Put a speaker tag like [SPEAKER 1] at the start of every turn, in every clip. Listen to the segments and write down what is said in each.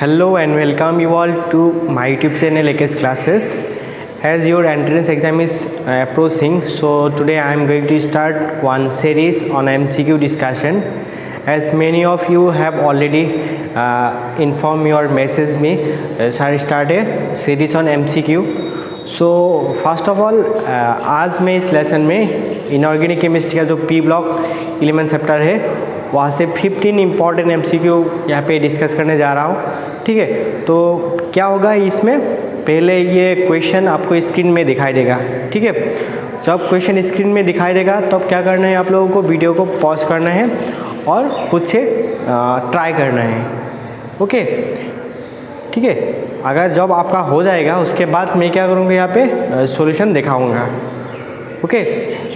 [SPEAKER 1] Hello and welcome you all to my YouTube channel AKS Classes. As your entrance exam is approaching, so today I am going to start one series on MCQ discussion. As many of you have already informed me or messaged me, I start a series on MCQ. So first of all, आज मैं इस lesson में inorganic chemistry का जो P block 11 chapter है वहाँ से 15 important MCQ यहाँ पे डिस्कस करने जा रहा हूँ। ठीक है, तो क्या होगा इसमें, पहले ये क्वेश्चन आपको स्क्रीन में दिखाई देगा। ठीक है, जब क्वेश्चन स्क्रीन में दिखाई देगा तब क्या करना है, आप लोगों को वीडियो को पॉज करना है और खुद से ट्राई करना है। ओके, ठीक है। अगर जब आपका हो जाएगा उसके बाद मैं क्या करूँगा, यहाँ पे सॉल्यूशन दिखाऊंगा। ओके,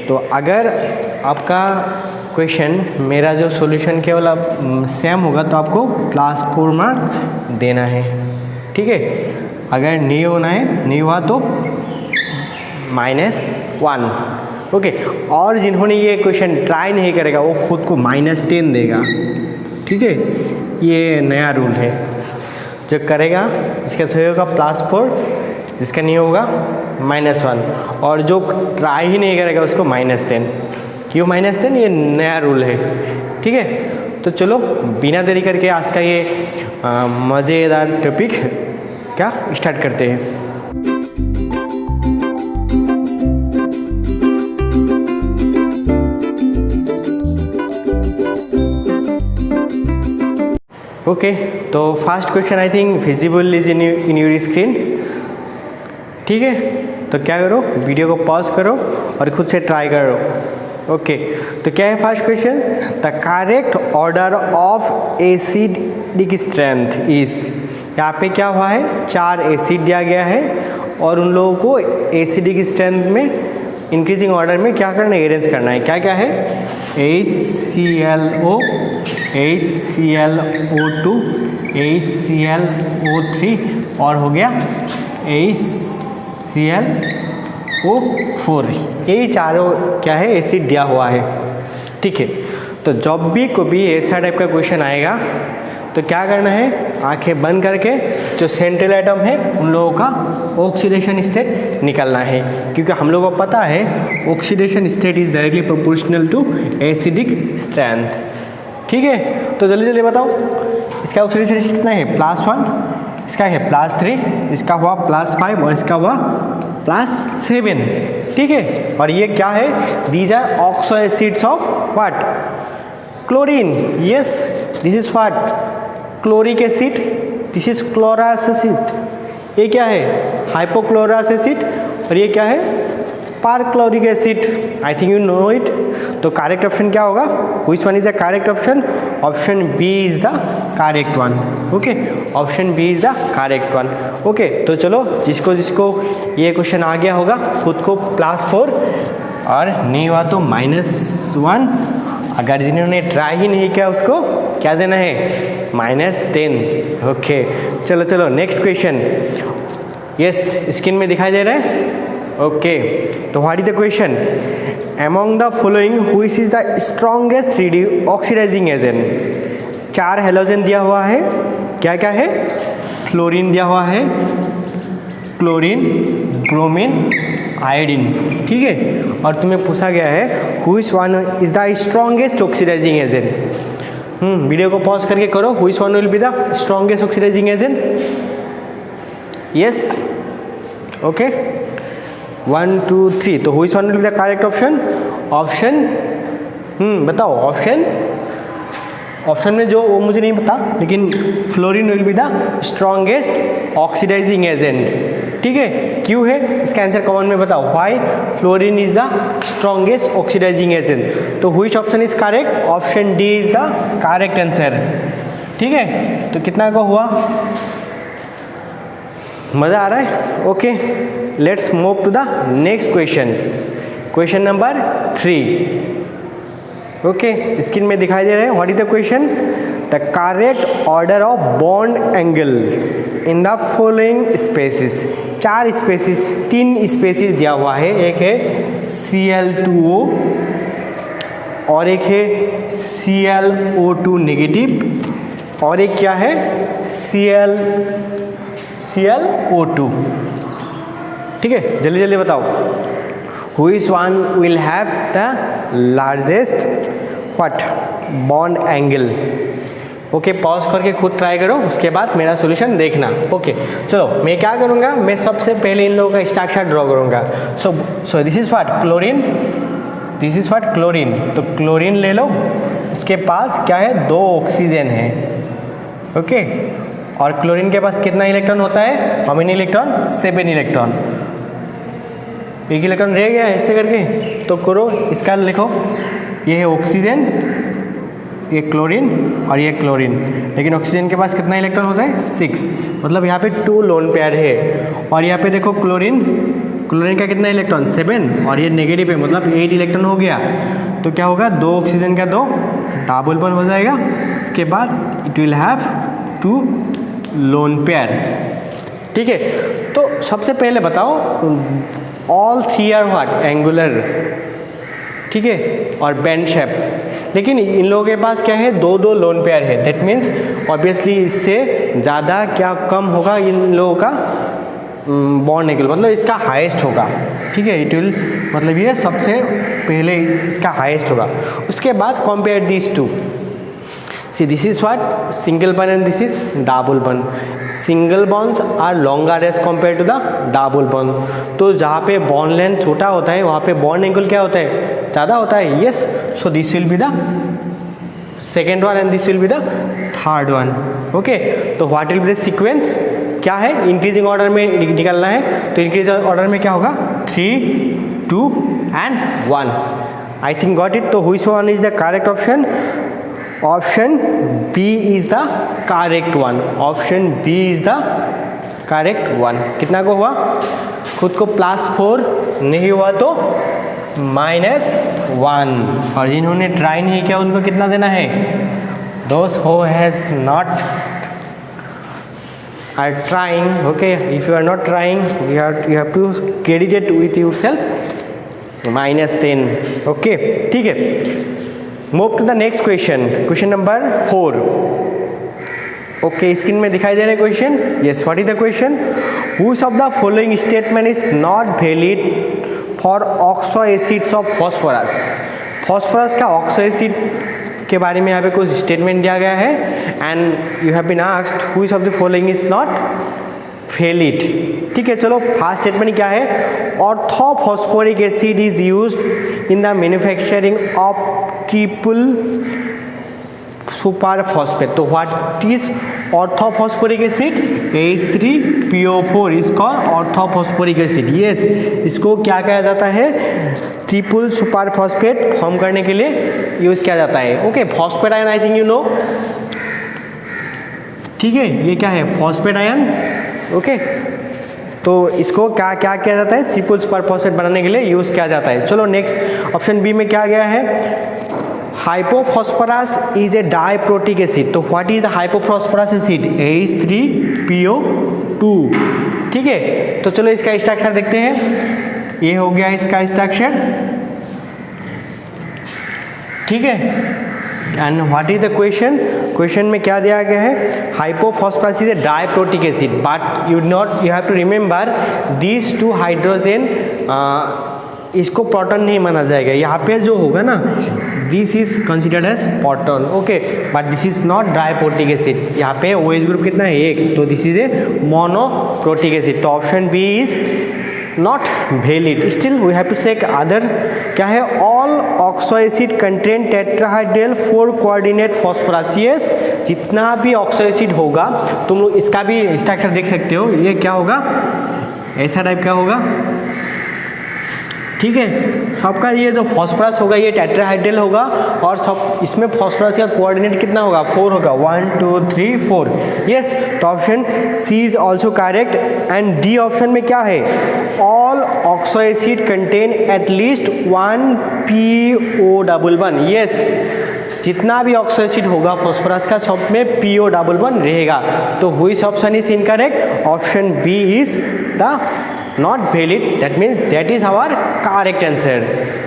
[SPEAKER 1] तो अगर आपका क्वेश्चन मेरा जो सॉल्यूशन केवल सेम होगा तो आपको +4 मार्क देना है। ठीक है, अगर नहीं होना है, नहीं हुआ तो -1। ओके, और जिन्होंने ये क्वेश्चन ट्राई नहीं करेगा वो खुद को -10 देगा। ठीक है, ये नया रूल है। जो करेगा इसका सही होगा +4, जिसका नहीं होगा -1, और जो ट्राई ही नहीं करेगा उसको -10। क्यों -10? ये नया रूल है। ठीक है, तो चलो बिना देरी करके आज का ये मज़ेदार टॉपिक क्या स्टार्ट करते हैं। ओके, तो first question I think visible is in your screen. ठीक है, तो क्या करो, वीडियो को पॉज करो और खुद से ट्राई करो। ओके, तो क्या है first question, the correct order of acidic strength is. यहाँ पे क्या हुआ है, 4 एसिड दिया गया है और उन लोगों को एसिडिक स्ट्रेंथ में इंक्रीजिंग ऑर्डर में क्या करना है, अरेंज करना है। क्या क्या है, HClO, HClO2, HClO3 और हो गया HClO4। यही चारों क्या है, एसिड दिया हुआ है। ठीक है, तो जब भी कभी ऐसा टाइप का क्वेश्चन आएगा तो क्या करना है, आंखें बंद करके जो सेंट्रल एटम है उन लोगों का ऑक्सीडेशन स्टेट निकालना है, क्योंकि हम लोगों को पता है oxidation state is directly proportional to acidic strength. ठीक है, तो जल्दी जल्दी बताओ, इसका ऑक्सीडेशन स्टेट कितना है, +1, इसका है +3, इसका हुआ +5 और इसका हुआ +7। ठीक है, और ये क्या है, these are oxo acids of what, chlorine. Yes, this is what, chloric acid, this is chlorous acid. ये क्या है, हाइपोक्लोरस एसिड, और ये क्या है, perchloric acid. I think you know it. तो करेक्ट ऑप्शन क्या होगा, which one is the correct option, option B is the correct one. Okay, option B is the correct one. Okay, तो चलो जिसको जिसको ये क्वेश्चन आ गया होगा खुद को +4 और नहीं हुआ तो -1। अगर जिन्होंने ट्राई ही नहीं किया उसको क्या देना है, -10। ओके, चलो चलो नेक्स्ट क्वेश्चन। यस, स्क्रीन में दिखाई दे रहा है। ओके, तो what is the question, among the following which is the strongest 3D oxidizing agent. 4 halogen दिया हुआ है, क्या क्या है, फ्लोरीन दिया हुआ है, क्लोरीन, ब्रोमीन, आयोडीन। ठीक है, और तुम्हें पूछा गया है which one is the strongest oxidizing agent. Video को पॉज करके करो, which one will be the strongest oxidizing agent. Yes, okay, 1 2 3, तो which one will be the correct option, option बताओ, ऑप्शन में जो वो मुझे नहीं पता, लेकिन fluorine will be the strongest oxidizing agent. ठीक है, क्यों है, इसका आंसर कमेंट में बताओ, why fluorine is the strongest oxidizing agent. तो which option is correct, option D is the correct answer. ठीक है, तो कितना का हुआ, मज़ा आ रहा है। Okay, let's move to the next question, question number 3। Okay, screen में दिखाई दे रहे हैं, what is the question, the correct order of bond angles in the following species. 4 species, 3 species दिया हुआ है, एक है Cl2O और एक है ClO2 नेगेटिव और एक क्या है ClO2। ठीक है, जल्दी जल्दी बताओ, which one will have the largest what bond angle? Okay, pause करके खुद ट्राई करो, उसके बाद मेरा सॉल्यूशन देखना। ओके चलो, मैं क्या करूँगा, मैं सबसे पहले इन लोगों का स्ट्रक्चर ड्रॉ करूँगा। So this is what chlorine, this is what chlorine. तो क्लोरीन ले लो, उसके पास क्या है, 2 ऑक्सीजन है। ओके, और क्लोरीन के पास कितना इलेक्ट्रॉन होता है, हाउ मेनी इलेक्ट्रॉन, 7 इलेक्ट्रॉन। एक इलेक्ट्रॉन रह गया ऐसे करके, तो करो, इसका लिखो, ये है ऑक्सीजन, ये क्लोरीन और ये क्लोरीन। लेकिन ऑक्सीजन के पास कितना इलेक्ट्रॉन होता है, 6, मतलब यहाँ पे 2 लोन पेयर है। और यहाँ पे देखो क्लोरीन, क्लोरीन का कितना इलेक्ट्रॉन, 7, और ये नेगेटिव है, मतलब 8 इलेक्ट्रॉन हो गया। तो क्या होगा, 2 ऑक्सीजन का 2 डबल बॉन्ड हो जाएगा। इसके बाद it will have 2 lone pair. ठीक है, तो सबसे पहले बताओ, ऑल 3 आर व्हाट, एंगुलर। ठीक है, और बेंड शेप। लेकिन इन लोगों के पास क्या है, 2 लोन पेयर है। दैट मीन्स ऑब्वियसली इससे ज़्यादा क्या कम होगा इन लोगों का बॉन्ड एंगल, मतलब इसका हाईएस्ट होगा। ठीक है, इट विल, मतलब ये सबसे पहले इसका हाईएस्ट होगा। उसके बाद compare this to, see this is what single bond and this is double bond. Single bonds are longer as compare to the double bond. तो जहाँ पे बॉन्ड लेंथ छोटा होता है वहाँ पे बॉन्ड एंगल क्या होता है, ज़्यादा होता है। Yes, so this will be the second one and this will be the third one. Okay, तो what will be the sequence, क्या है, इंक्रीजिंग ऑर्डर में निकलना है। तो इंक्रीजिंग ऑर्डर में क्या होगा, 3, 2 and 1। I think got it. तो which one is the correct option, option B is the correct one. Option B is the correct one. कितना को हुआ, खुद को +4 नहीं हुआ तो -1। और जिन्होंने ट्राई नहीं किया उनको कितना देना है, दोस्त who has not are trying, okay, if you are not trying you have to credit it with yourself, -10। okay, ठीक है, move to the next question, question number 4। okay, screen में दिखाई दे रहा है question. yes, what is the question, which of the following statement is not valid for oxo acids of phosphorus। phosphorus का oxo acid के बारे में यहाँ पे कुछ स्टेटमेंट दिया गया है, and you have been asked which of the following is not valid. ठीक है, चलो फर्स्ट स्टेटमेंट क्या है, orthophosphoric acid is used in the manufacturing of triple super phosphate. तो what is orthophosphoric acid, H3PO4 is called orthophosphoric acid. Yes, इसको क्या कहा जाता है, ट्रिपल सुपर फॉस्फेट फॉर्म करने के लिए यूज किया जाता है। Okay, phosphate ion I think you no. ठीक है, ये क्या है, फॉस्फेट आयन। ओके, तो इसको क्या क्या किया जाता है, ट्रिपल सुपर फॉस्फेट बनाने के लिए यूज किया जाता है। चलो नेक्स्ट ऑप्शन बी में क्या गया है, hypophosphorous is a diprotic acid. तो what is the hypophosphorous acid, H3PO2। ठीक है, तो चलो इसका स्ट्रक्चर देखते हैं। ये हो गया इसका स्ट्रक्चर। ठीक है, and what is the question, question में क्या दिया गया है, hypophosphorous is a diprotic acid, but you have to remember this 2 hydrogen, इसको प्रोटॉन नहीं माना जाएगा। यहाँ पे जो होगा ना, this is considered as proton. Okay, but this is not diprotic acid. यहाँ पे OH ग्रुप कितना है, 1, तो this is a monoprotic acid. तो option B is not valid. Still we have to check other, क्या है, all oxo acid contain tetrahedral 4 coordinate phosphorus. Yes, जितना भी ऑक्सो एसिड होगा, तुम लोग इसका भी स्ट्रक्चर देख सकते हो, ये क्या होगा, ऐसा टाइप का होगा। ठीक है, सबका ये जो फॉस्फोरस होगा ये टेट्राहाइड्रल होगा, और सब इसमें फॉस्फोरस का कोऑर्डिनेट कितना होगा, 4 होगा, 1 2 3 4। यस, तो option C is also correct. And D option में क्या है, all oxo acid contain at least 1 PO11। Yes, जितना भी ऑक्सो एसिड होगा फॉस्फोरस का, सब में PO11 रहेगा। तो which option is incorrect, option B is the not valid. That means that is our correct answer.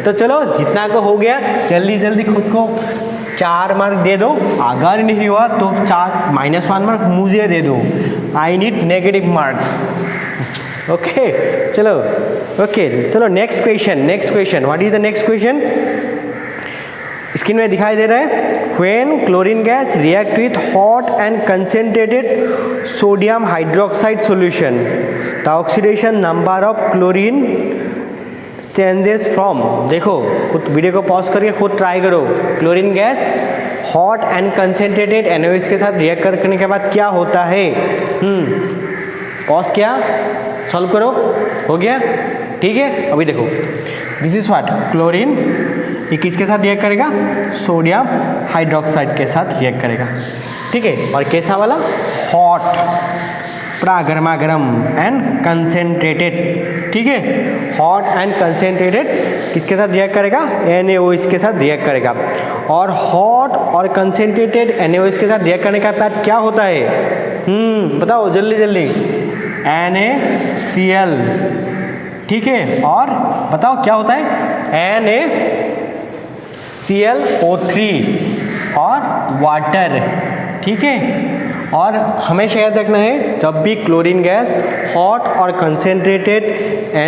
[SPEAKER 1] तो चलो जितना को हो गया, जल्दी जल्दी खुद को 4 मार्क दे दो, अगर नहीं हुआ तो -1 मार्क मुझे दे दो, I need negative marks. Okay चलो, ओके चलो next question, what is the next question? Screen में दिखाई दे रहा है, when chlorine gas react with hot and concentrated sodium hydroxide solution the oxidation number of chlorine changes from, देखो खुद video को पॉज करके खुद ट्राई करो, chlorine gas hot and concentrated NaOH के साथ रिएक्ट करने के बाद क्या होता है? पॉज किया, सॉल्व करो, हो गया, ठीक है। अभी देखो, दिस इज व्हाट, क्लोरीन, ये किसके साथ रिएक्ट करेगा? सोडियम हाइड्रोक्साइड के साथ रिएक्ट करेगा, ठीक है। और कैसा वाला? हॉट, पूरा गर्मा गर्म एंड कंसेंट्रेटेड, ठीक है। हॉट एंड कंसेंट्रेटेड किसके साथ रिएक्ट करेगा? NaOH के साथ रिएक्ट करेगा। और हॉट और कंसेंट्रेटेड NaOH के साथ रिएक्ट करने के बाद क्या होता है? बताओ जल्दी जल्दी। NaCl, ठीक है। और बताओ क्या होता है? NaClO3 और वाटर, ठीक है। और हमेशा याद रखना है, जब भी क्लोरीन गैस हॉट और कंसेंट्रेटेड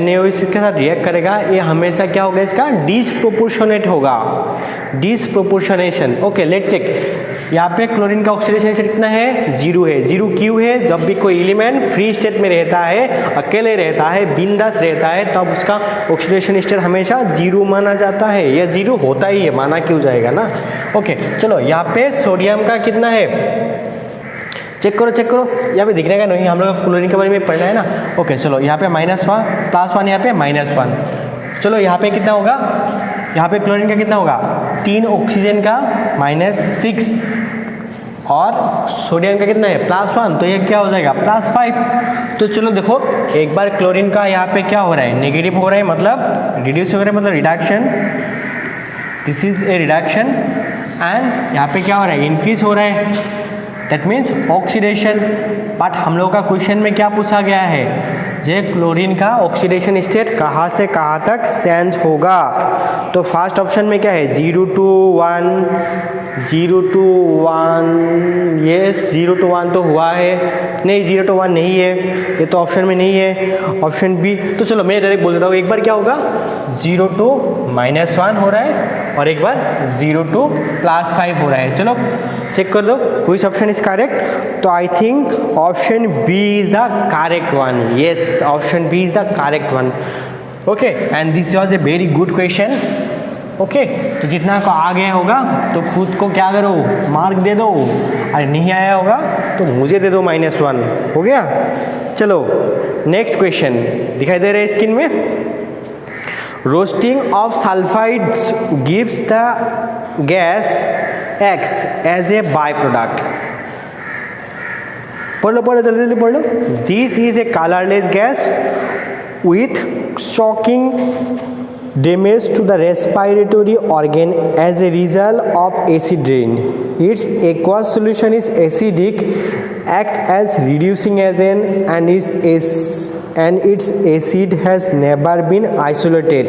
[SPEAKER 1] NaOH के साथ रिएक्ट करेगा, ये हमेशा क्या होगा? इसका डिसप्रोपोर्शनेट होगा, डिसप्रोपोर्शनेशन। ओके लेट्स चेक, यहाँ पे क्लोरीन का ऑक्सीडेशन स्टेट कितना है? 0 है। 0 क्यों है? जब भी कोई एलिमेंट फ्री स्टेट में रहता है, अकेले रहता है, बिंदास रहता है, तब उसका ऑक्सीडेशन स्टेट हमेशा 0 माना जाता है। यह 0 होता ही है, माना क्यों जाएगा ना। ओके चलो, यहाँ पे सोडियम का कितना है? चेक करो यहाँ पे दिखने का नहीं, हम लोग क्लोरीन के बारे में पढ़ना है ना। ओके चलो, यहाँ पे -1 +1, यहाँ पे -1। चलो यहाँ पे कितना होगा? यहाँ पे क्लोरीन का कितना होगा? 3 ऑक्सीजन का -6 और सोडियम का कितना है? +1, तो ये क्या हो जाएगा? +5। तो चलो देखो, एक बार क्लोरीन का यहाँ पे क्या हो रहा है? नेगेटिव हो रहा है, मतलब रिड्यूस हो रहा है, मतलब reduction, this is A reduction. And यहाँ पे क्या हो रहा है? इंक्रीज हो रहा है, दैट मीन्स ऑक्सीडेशन। बट हम लोग का क्वेश्चन में क्या पूछा गया है? जे क्लोरीन का ऑक्सीडेशन स्टेट कहाँ से कहाँ तक चेंज होगा? तो फर्स्ट ऑप्शन में क्या है? 0 to 1, 0 to 1, यस 0 to 1 तो हुआ है, नहीं 0 to 1 नहीं है, ये तो ऑप्शन में नहीं है। ऑप्शन बी, तो चलो मैं डायरेक्ट बोल देता हूँ, एक बार क्या होगा? 0 to -1 हो रहा है और एक बार 0 to +5 हो रहा है। चलो चेक कर दो, व्हिच ऑप्शन इज करेक्ट? तो I think option B is the correct one. Yes, option B is the correct one. Okay, and this was a very good question. Okay, तो जितना को आ गया होगा तो खुद को क्या करो? मार्क दे दो। अरे नहीं आया होगा तो मुझे दे दो -1। हो गया? चलो नेक्स्ट क्वेश्चन, दिखाई दे रहा है स्क्रीन में। Roasting of sulphides gives the gas X as a byproduct. पढ़ लो जल्दी पढ़ लो। This is a colorless gas with shocking damage to the respiratory organ as a result of acid rain. Its aqueous solution is acidic, act as reducing agent and its acid has never been isolated.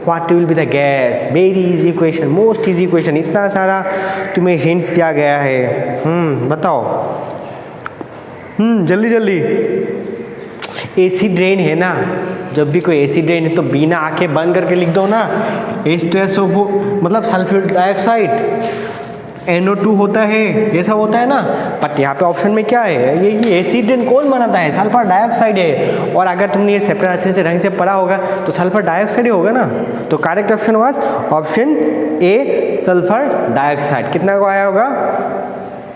[SPEAKER 1] What will be the gas? Very easy question, most easy question. इतना सारा तुम्हें hints दिया गया है। बताओ जल्दी। Acid rain है ना, जब भी कोई एसिड रेन है तो बिना आंखें बंद करके लिख दो ना। H2SO4 मतलब सल्फ्यूरिक डाइऑक्साइड, NO2 होता है, ऐसा होता है ना। बट यहाँ पे ऑप्शन में क्या है? ये एसिड रेन कौन बनाता है? सल्फर डाइऑक्साइड है। और अगर तुमने ये सेपरेट अच्छे से ढंग से पढ़ा होगा तो सल्फर डाइऑक्साइड ही होगा ना। तो correct option was option A, sulphur dioxide. कितना को आया होगा?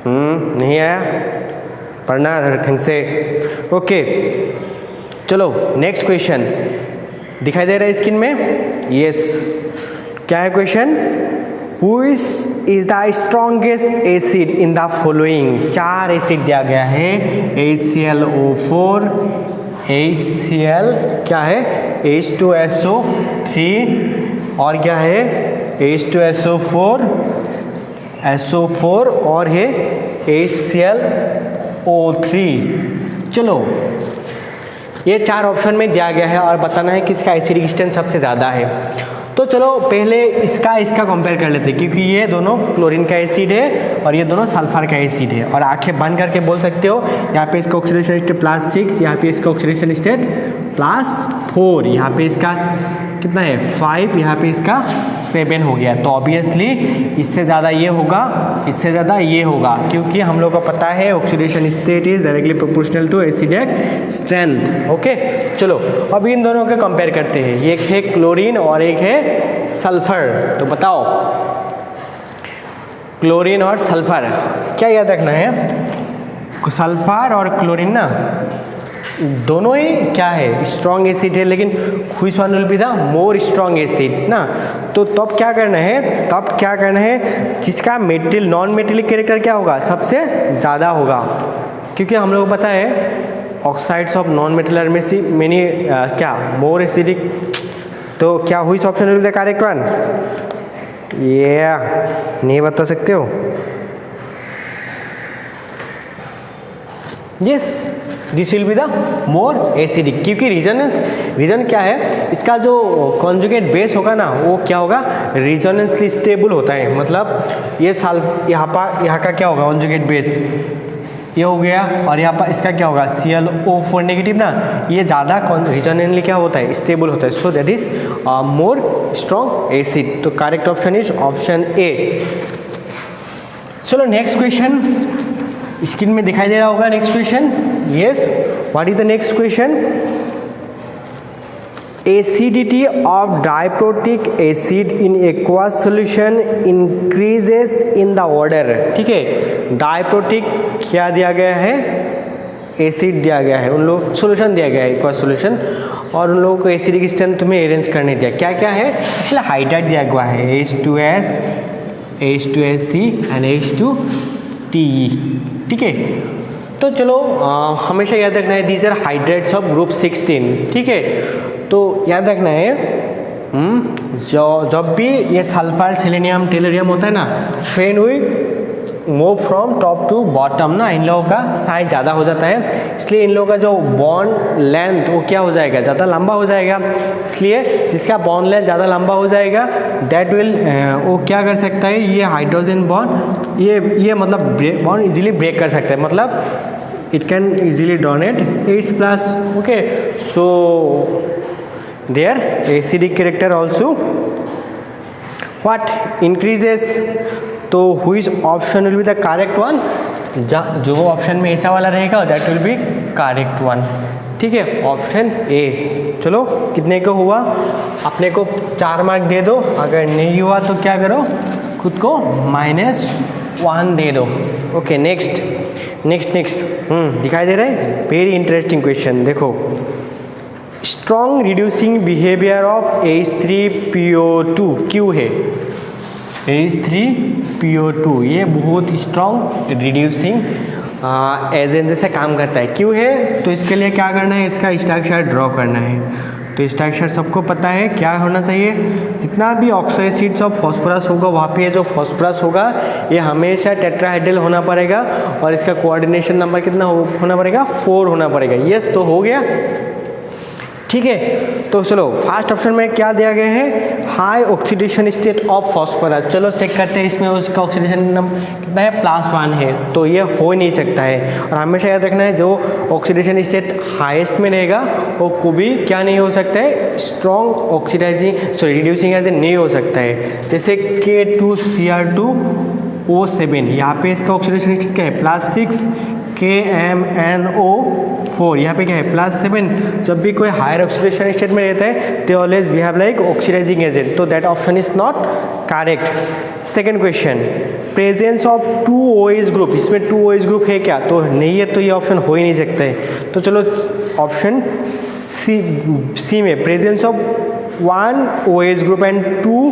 [SPEAKER 1] नहीं आया, पढ़ना ढंग से। ओके चलो नेक्स्ट क्वेश्चन, दिखाई दे रहा है स्क्रीन में। यस, क्या है question? Which is the strongest acid in the following? 4 acid दिया गया है, HClO4, HCl, क्या है? H2SO3 और क्या है? H2SO4, SO4 और है HClO3। चलो ये 4 ऑप्शन में दिया गया है और बताना है किसका एसिडिक स्ट्रेंथ सबसे ज़्यादा है। तो चलो पहले इसका कंपेयर कर लेते हैं, क्योंकि ये दोनों क्लोरीन का एसिड है और ये दोनों सल्फर का एसिड है। और आंखें बंद करके बोल सकते हो, यहाँ पे इसका ऑक्सीडेशन स्टेट +6, यहाँ पे इसका ऑक्सीडेशन स्टेट +4, यहाँ पे इसका कितना है 5, यहाँ पे इसका 7 हो गया। तो ऑब्वियसली इससे ज़्यादा ये होगा, इससे ज़्यादा ये होगा, क्योंकि हम लोग को पता है oxidation state is directly proportional to acidic strength. Okay, चलो अब इन दोनों को कंपेयर करते हैं। एक है क्लोरीन और एक है सल्फर। तो बताओ क्लोरीन और सल्फर क्या याद रखना है? सल्फर और क्लोरीन ना दोनों ही क्या है, स्ट्रॉन्ग एसिड है, लेकिन which one will be the more strong acid ना। तो तब क्या करना है, जिसका मेटल नॉन मेटेलिक कैरेक्टर क्या होगा, सबसे ज़्यादा होगा, क्योंकि हम लोग को पता है oxides of non metal are many क्या मोर एसिडिक। तो क्या which option will be the correct one? ये नहीं बता सकते हो? Yes, this will be the more acidic, क्योंकि रीजन क्या है, इसका जो कॉन्जुगेट बेस होगा ना वो क्या होगा, रिजोनेंसली स्टेबल होता है। मतलब ये यहाँ का क्या होगा कॉन्जुगेट बेस, ये हो गया, और यहाँ पर इसका क्या होगा ClO4 नेगेटिव ना, ये ज़्यादा रिजोनेंटली क्या होता है, स्टेबल होता है। So that is more strong acid. तो correct option is option A. चलो नेक्स्ट क्वेश्चन, स्क्रीन में दिखाई दे रहा होगा next question. Yes, what is the next question? Acidity of diprotic acid in aqueous solution increases in the order. ठीक है, diprotic क्या दिया गया है, एसिड दिया गया है, उन लोग सॉल्यूशन दिया गया है एक्वस सॉल्यूशन, और उन लोगों को एसिडिक स्ट्रेंथ तुम्हें अरेंज करने दिया। क्या क्या है, एक्चुअली हाइड्राइड दिया गया है, H2S, H2SC एंड H2TE। ठीक है, तो चलो हमेशा याद रखना है these are hydrates of group 16। ठीक है, तो याद रखना है जब भी ये सल्फर सेलेनियम टेलरियम होता है ना, when we move from top to bottom ना, इन लोगों का साइज ज़्यादा हो जाता है, इसलिए इन लोगों का जो बॉन्ड लेंथ वो क्या हो जाएगा, ज़्यादा लंबा हो जाएगा। इसलिए जिसका बॉन्ड लेंथ ज़्यादा लंबा हो जाएगा दैट विल वो क्या कर सकता है, ये हाइड्रोजन बॉन्ड ये मतलब बॉन्ड इजीली ब्रेक कर सकता है, मतलब it can easily donate H+। Okay, so their acidic character also what increases. तो which option will be the correct one? जो ऑप्शन में ऐसा वाला रहेगा that will be correct one. ठीक है, ऑप्शन ए। चलो कितने को हुआ, अपने को 4 मार्क दे दो, अगर नहीं हुआ तो क्या करो, खुद को -1 दे दो। ओके, नेक्स्ट दिखाई दे रहा है, वेरी इंटरेस्टिंग क्वेश्चन। देखो, strong reducing behaviour of H3PO2 क्यों है? H3PO2 ये बहुत स्ट्रॉन्ग रिड्यूसिंग एजेंट जैसे काम करता है। क्यों है? तो इसके लिए क्या करना है, इसका स्ट्रक्चर ड्रॉ करना है। तो स्ट्रक्चर सबको पता है क्या होना चाहिए, जितना भी ऑक्साइड्स ऑफ फॉस्फोरस होगा वहाँ पे जो फॉस्फोरस होगा ये हमेशा टेट्राहाइड्रल होना पड़ेगा, और इसका कोऑर्डिनेशन नंबर कितना होना पड़ेगा, 4 होना पड़ेगा। यस, तो हो गया। ठीक है, तो चलो फर्स्ट ऑप्शन में क्या दिया गया है, high oxidation state of phosphorus. चलो चेक करते हैं इसमें उसका ऑक्सीडेशन नंबर कितना है, +1 है, तो ये हो नहीं सकता है। और हमेशा याद रखना है जो ऑक्सीडेशन स्टेट हाईएस्ट में रहेगा वो कभी क्या नहीं हो सकता है, स्ट्रॉन्ग रिड्यूसिंग एजेंट नहीं हो सकता है। जैसे K2Cr2O7, यहाँ पे इसका ऑक्सीडेशन स्टेट क्या है, +6, KMnO4 यहाँ पे क्या है, +7। जब भी कोई हायर ऑक्सीडेशन स्टेट में रहता है they always we have like oxidizing agent, तो that option is not correct. Second question, presence of 2 OH group, इसमें 2 OH ग्रुप है क्या, तो नहीं है, तो ये ऑप्शन हो ही नहीं सकता है। तो चलो ऑप्शन सी में presence of 1 OH group and 2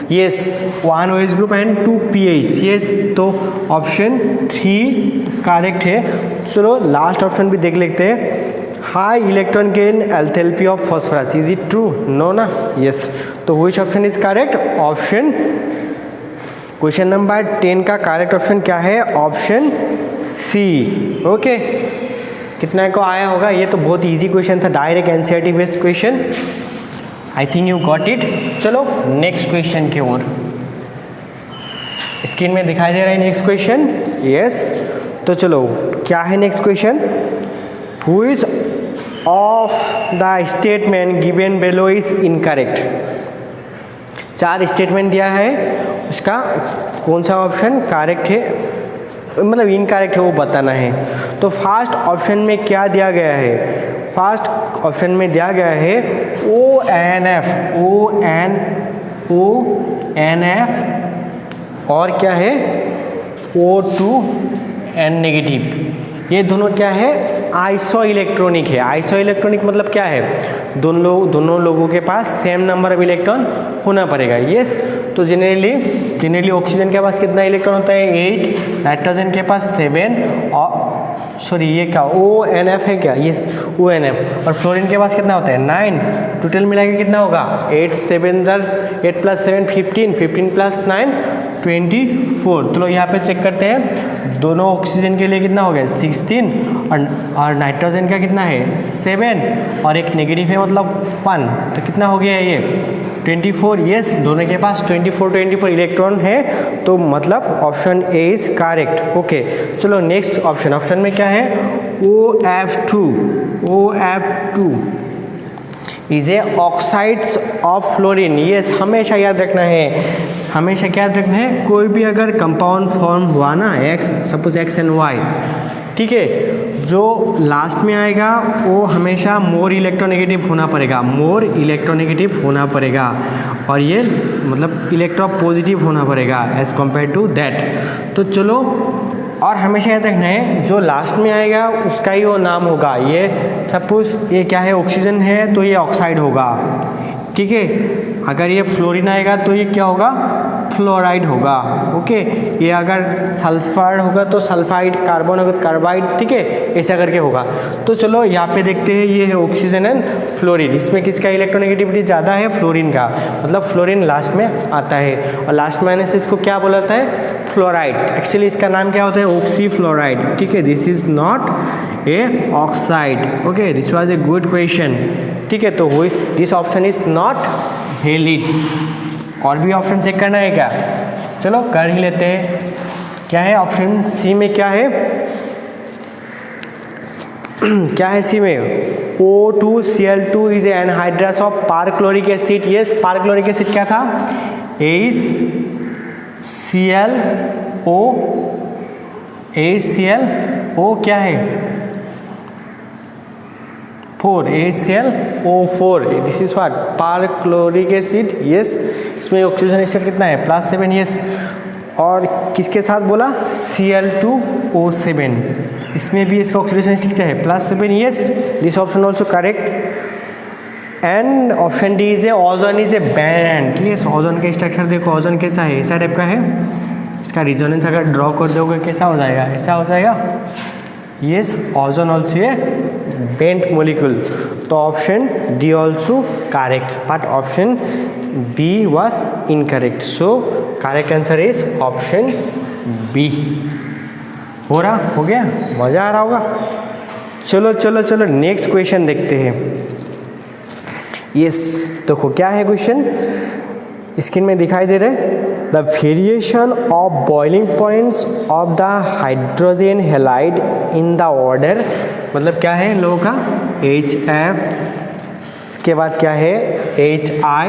[SPEAKER 1] yes 1 OH group and 2 pH, yes, तो ऑप्शन 3 करेक्ट है। चलो लास्ट ऑप्शन भी देख लेते हैं, high electron gain enthalpy of phosphorus, is it true? No ना, यस, तो which option is correct, option question number 10 का करेक्ट ऑप्शन क्या है, ऑप्शन सी। ओके, कितना को आया होगा, ये तो बहुत इजी क्वेश्चन था, direct NCERT based question. I think you got it. चलो नेक्स्ट क्वेश्चन की ओर। स्क्रीन में दिखाई दे रहा है नेक्स्ट क्वेश्चन? यस। तो चलो क्या है next question? Who is of the statement given below is incorrect. 4 statement दिया है, उसका कौन सा ऑप्शन करेक्ट है, मतलब इनकरेक्ट है वो बताना है। तो फर्स्ट ऑप्शन में क्या दिया गया है? फर्स्ट ऑप्शन में दिया गया है ONF, ONF और क्या है O2N नेगेटिव। ये दोनों क्या है? आइसो इलेक्ट्रॉनिक है। आइसो इलेक्ट्रॉनिक मतलब क्या है? दोनों लोगों के पास सेम नंबर ऑफ इलेक्ट्रॉन होना पड़ेगा। यस। तो जनरली ऑक्सीजन के पास कितना इलेक्ट्रॉन होता है? 8, नाइट्रोजन के पास 7 और सॉरी ये क्या ONF है क्या? Yes ONF। और फ्लोरीन के पास कितना होता है? 9। टोटल मिला के कितना होगा? 8 + 7 15, 15 + 9 24। चलो यहाँ पे चेक करते हैं, दोनों ऑक्सीजन के लिए कितना हो गया? 16 और नाइट्रोजन का कितना है? 7 और एक नेगेटिव है मतलब 1, तो कितना हो गया ये? 24। यस, दोनों के पास 24 इलेक्ट्रॉन है, तो मतलब option A is correct. Okay चलो नेक्स्ट ऑप्शन में क्या है? OF2 is a oxides of fluorine. Yes, हमेशा याद रखना है, हमेशा क्या याद रखना है, कोई भी अगर कंपाउंड फॉर्म हुआ ना, सपोज X एंड Y, ठीक है, जो लास्ट में आएगा वो हमेशा मोर इलेक्ट्रोनेगेटिव होना पड़ेगा, और ये मतलब इलेक्ट्रोपॉजिटिव होना पड़ेगा एज कम्पेयर टू दैट। तो चलो, और हमेशा याद रखना है जो लास्ट में आएगा उसका ही वो नाम होगा। ये सपोज ये क्या है? ऑक्सीजन है तो ये ऑक्साइड होगा, ठीक है। अगर ये फ्लोरीन आएगा तो ये क्या होगा? फ्लोराइड होगा। ओके, ये अगर सल्फर होगा तो सल्फाइड, कार्बन होगा तो कार्बाइड, ठीक है, ऐसा करके होगा। तो चलो यहाँ पे देखते हैं, ये है ऑक्सीजन एंड फ्लोरीन। इसमें किसका इलेक्ट्रोनेगेटिविटी ज़्यादा है? फ्लोरीन का, मतलब फ्लोरीन लास्ट में आता है, और लास्ट में आने से इसको क्या बोला जाता है? फ्लोराइड। एक्चुअली इसका नाम क्या होता है? ऑक्सीफ्लोराइड, ठीक है। This is not a oxide. Okay, this was a good question, ठीक है। तो this option is not valid. और भी ऑप्शन चेक करना है क्या? चलो कर ही लेते हैं। क्या है ऑप्शन सी में? क्या है क्या है सी में? O2Cl2 is anhydrous of perchloric acid. Yes, perchloric acid क्या था? HClO क्या है? 4 HClO4। This is what? Perchloric acid. Yes, इसमें ऑक्सीजन स्टेट कितना है? +7। यस, और किसके साथ बोला? Cl2O7। इसमें भी इसका ऑक्सीडेशन स्टेट क्या है? +7। Yes, this option also correct. And option D is a ozone is A band. Yes, ozone का स्ट्रक्चर देखो, ओजोन कैसा है? ऐसा टाइप का है। इसका रिजोनेंस अगर ड्रॉ कर दोगे कैसा हो जाएगा? ऐसा हो जाएगा। Yes, ozone also a bent molecule. तो option D also correct, but option B was incorrect. So correct answer is option B. हो गया? मज़ा आ रहा होगा। चलो नेक्स्ट क्वेश्चन देखते हैं। यस, देखो क्या है क्वेश्चन, स्क्रीन में दिखाई दे रहे। The variation of boiling points of the hydrogen halide in the order, मतलब क्या है इन लोगों का? HF, इसके बाद क्या है? HI,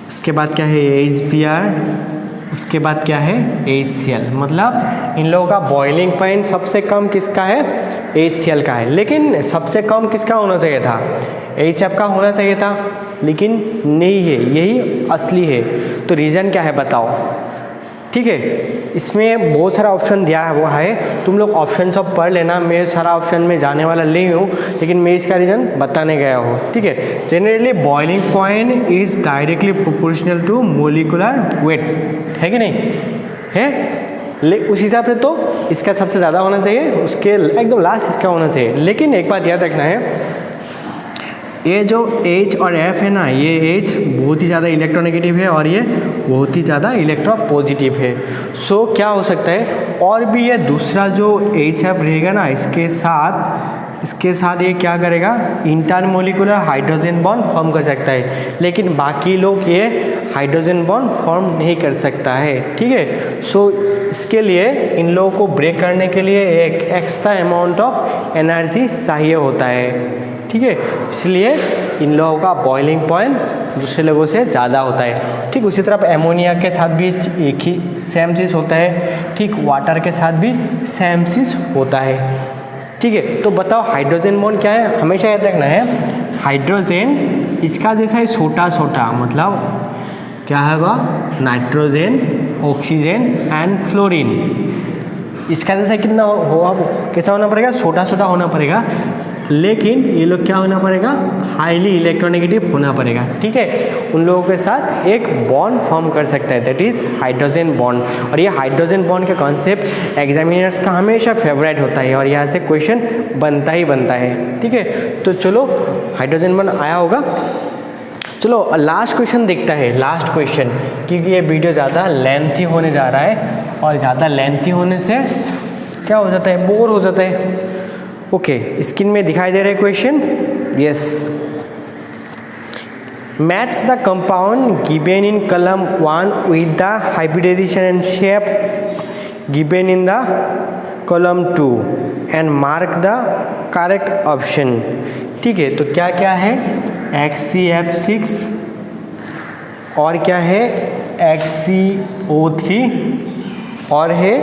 [SPEAKER 1] उसके बाद क्या है? HBr, उसके बाद क्या है? HCl। मतलब इन लोगों का बॉइलिंग पॉइंट सबसे कम किसका है? HCl का है। लेकिन सबसे कम किसका होना चाहिए था? HF का होना चाहिए था, लेकिन नहीं है, यही असली है। तो रीज़न क्या है बताओ? ठीक है, इसमें बहुत सारा ऑप्शन दिया हुआ है, तुम लोग ऑप्शन सब पढ़ लेना। मैं सारा ऑप्शन में जाने वाला नहीं हूँ, लेकिन मैं इसका रीज़न बताने गया हूँ, ठीक है। Generally boiling point is directly proportional to molecular weight, है कि नहीं है? उस हिसाब से तो इसका सबसे ज़्यादा होना चाहिए, उसके एकदम लास्ट इसका होना चाहिए। लेकिन एक बात याद रखना है, ये जो H और F है ना, ये H बहुत ही ज़्यादा इलेक्ट्रोनेगेटिव है और ये बहुत ही ज़्यादा इलेक्ट्रोपॉजिटिव है। सो क्या हो सकता है, और भी ये दूसरा जो HF रहेगा ना, इसके साथ इसके साथ ये क्या करेगा, इंटरमोलिकुलर हाइड्रोजन बॉन्ड फॉर्म कर सकता है, लेकिन बाकी लोग ये हाइड्रोजन बॉन्ड फॉर्म नहीं कर सकता है, ठीक है। सो इसके लिए इन लोगों को ब्रेक करने के लिए एक एक्स्ट्रा अमाउंट ऑफ एनर्जी चाहिए होता है, ठीक है। इसलिए इन लोगों का बॉइलिंग पॉइंट दूसरे लोगों से ज़्यादा होता है, ठीक। उसी तरह एमोनिया के साथ भी एक ही सेम चीज़ होता है, ठीक। वाटर के साथ भी सेम चीज़ होता है, ठीक है। तो बताओ हाइड्रोजन बॉन्ड क्या है, हमेशा याद रखना है हाइड्रोजन इसका जैसा है छोटा छोटा, मतलब क्या होगा, नाइट्रोजन, ऑक्सीजन एंड फ्लोरीन, इसका जैसा कितना हो कैसा होना पड़ेगा, छोटा छोटा होना पड़ेगा, लेकिन ये लोग क्या होना पड़ेगा, हाईली इलेक्ट्रोनेगेटिव होना पड़ेगा, ठीक है। उन लोगों के साथ एक बॉन्ड फॉर्म कर सकता है, दैट इज हाइड्रोजन बॉन्ड। और ये हाइड्रोजन बॉन्ड का कॉन्सेप्ट एग्जामिनर्स का हमेशा फेवरेट होता है और यहाँ से क्वेश्चन बनता ही बनता है, ठीक है। तो चलो हाइड्रोजन बॉन्ड आया होगा। चलो लास्ट क्वेश्चन देखता है, लास्ट क्वेश्चन, क्योंकि ये वीडियो ज़्यादा लेंथी होने जा रहा है और ज़्यादा लेंथी होने से क्या हो जाता है, बोर हो जाता है। ओके, स्क्रीन में दिखाई दे रहे question, yes. Match the compound given in column 1 with the hybridization and shape given in the column 2 and mark the correct option, ठीक है। तो क्या क्या है, HCF6 और क्या है HCO3 और है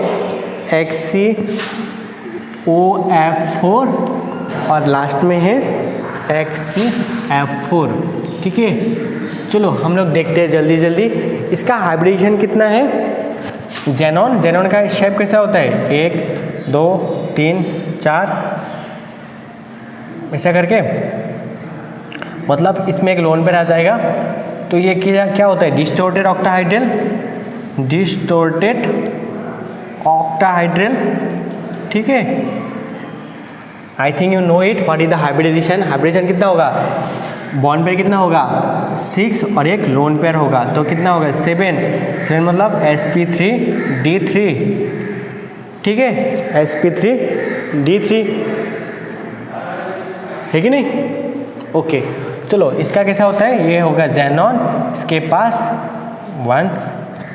[SPEAKER 1] HCOF4 और लास्ट में है HCF4, ठीक है। चलो हम लोग देखते हैं जल्दी जल्दी इसका हाइब्रिडेशन कितना है। जेनॉन, जेनॉन का शेप कैसा होता है, 1 2 3 4 ऐसा करके, मतलब इसमें एक लोन पेयर आ जाएगा। तो ये क्या होता है, डिस्टोर्टेड ऑक्टाहाइड्रल, डिस्टोर्टेड ऑक्टाहाइड्रल, ठीक है। I think you know it, what is the hybridization. Hybridization कितना होगा, बॉन्ड पेयर कितना होगा 6 और एक लोन पेयर होगा, तो कितना होगा 7 मतलब sp3d3, ठीक है, sp3d3 है कि नहीं। ओके चलो इसका कैसा होता है, ये होगा जेनॉन, इसके पास 1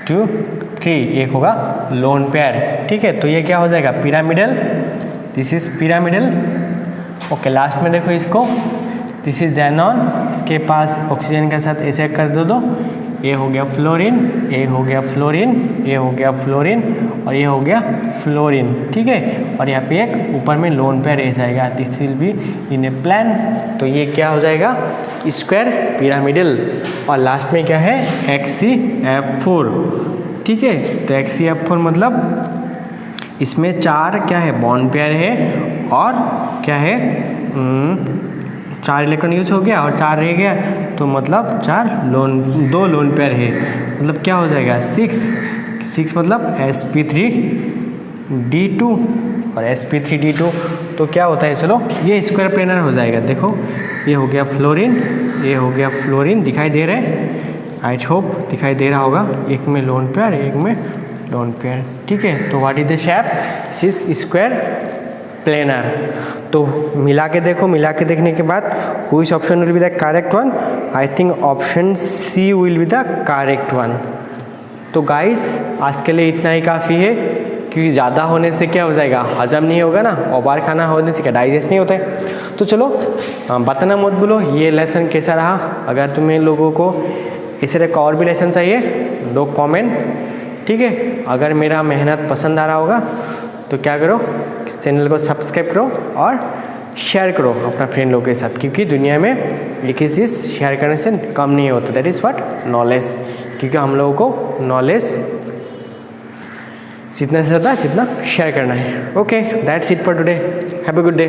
[SPEAKER 1] 2 3 एक होगा लोन पेयर, ठीक है। तो ये क्या हो जाएगा, pyramidal, this is pyramidal. Okay last में देखो इसको, दिस इज जेनॉन, इसके पास ऑक्सीजन के साथ ऐसे कर दो, ये हो गया फ्लोरीन, ये हो गया फ्लोरीन, ये हो गया फ्लोरीन और ये हो गया फ्लोरीन, ठीक है। और यहाँ पे एक ऊपर में लोन पेयर ऐसा आएगा, this will be in A plan. तो ये क्या हो जाएगा, स्क्वायर पिरामिडल। और लास्ट में क्या है, HCF4, ठीक है। तो HCF4 मतलब इसमें 4 क्या है, बॉन्ड पेयर है और क्या है 4 इलेक्ट्रॉन यूज हो गया और 4 रह गया, तो मतलब 2 लोन पेयर है, मतलब क्या हो जाएगा 6 मतलब sp3d2 और sp3d2। तो क्या होता है, चलो ये स्क्वायर प्लेनर हो जाएगा। देखो ये हो गया फ्लोरीन, ये हो गया फ्लोरीन, दिखाई दे रहे हैं, आई होप दिखाई दे रहा होगा, एक में लोन पेयर एक में लोन पेयर, ठीक है। तो what is the shape, this is square planar. तो मिला के देखो, मिला के देखने के बाद which option will be the correct one, I think option C will be the correct one. तो गाइस आज के लिए इतना ही काफ़ी है, क्योंकि ज़्यादा होने से क्या हो जाएगा, हजम नहीं होगा ना, और बार खाना होने से क्या डाइजेस्ट नहीं होता है। तो चलो बताना मत बोलो ये लेसन कैसा रहा। अगर तुम्हें लोगों को इस तरह का और भी लेसन चाहिए दो कमेंट, ठीक है। अगर मेरा मेहनत पसंद आ रहा होगा तो क्या करो, इस चैनल को सब्सक्राइब करो और शेयर करो अपना फ्रेंड लोगों के साथ, क्योंकि दुनिया में एक ही चीज़ शेयर करने से कम नहीं होता, दैट इज़ व्हाट, नॉलेज। क्योंकि हम लोगों को नॉलेज जितना से ज़्यादा जितना शेयर करना है। Okay that's it for today, have a good day.